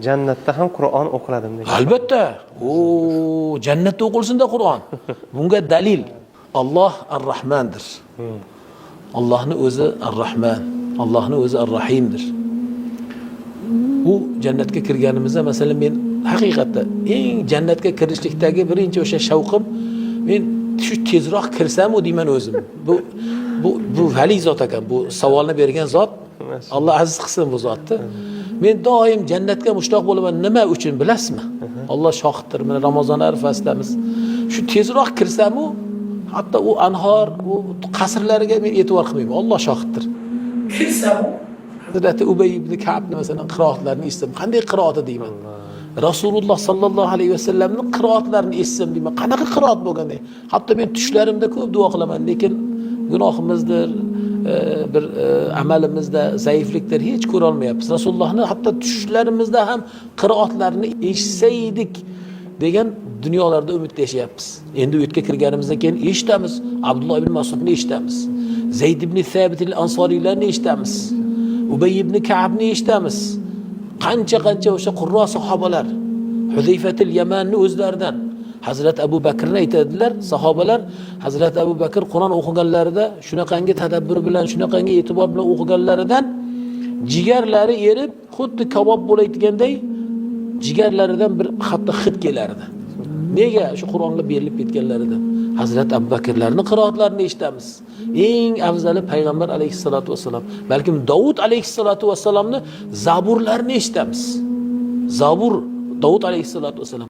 Jannatda ham Qur'on o'qiladimi degan. Albatta. Jannatda o'qilsin-da Qur'on. Bunga dalil. Alloh Ar-Rahmandir. Allohning o'zi Ar-Rahman, Allohning o'zi Ar-Rahimdir. Bu jannatga kirganimizda, masalan, men haqiqatda eng jannatga kirishlikdagi birinchi o'sha shavqim, men shu tezroq kirsam deyman o'zim. Bu vali zot ekan, bu savolni bergan zot. Alloh aziz qilsin bu zotni. Men doim jannatga mushtoq bo'laman. Nima uchun bilasizmi? Alloh shohiddir. Mana Ramazon arafasidamiz. Shu tezroq kirsam-u, hatto u anhor, u qasrlariga men e'tibor qilmayman. Alloh shohiddir. Kirsam-u, Hazrati Ubay ibn Ka'bni masalan qiroatlarini eshitsam, qanday qiroati deyman. Rasululloh sallallohu alayhi vasallamning qiroatlarini eshitsam deyman, qanaqa qiroat bo'lganda. Hatto men tushlarimda ko'p duo qilaman, lekin gunohimizdir, bir amalimizda zaiflikdir, hech ko'ra olmayapmiz. Rasulullohni hatto tushlarimizda ham qiroatlarini eshitsaydik degan dunyolarda umidda yashayapmiz. Endi u yerga kirganimizdan keyin eshitamiz. Abdulloh ibn Mas'udni eshitamiz. Zayd ibn Sabit al-Ansariylarni eshitamiz. Ubay ibn Ka'bni eshitamiz. Qancha o'sha qurro sahobalar, Huzayfatul Yamanni o'zlaridan Hazrat Abu Bakrni aytadilar, sahobalar Hazrat Abu Bakr Qur'on o'qiganlarida shunaqangi tadabbur bilan, shunaqangi e'tibor bilan o'qiganlaridan jigarlari erib, xuddi kabob bo'layotganday jigarlaridan bir hatto hid kelardi. Nega? Shu Qur'onga berilib ketganlaridan. Hazrat Abu Bakrlarning qiroatlarini eshitamiz. Eng afzali payg'ambar alayhisolatu vasallam, balkim Davud alayhisolatu vasallamni zaburlarini eshitamiz. Zabur Davud alayhisolatu vasallam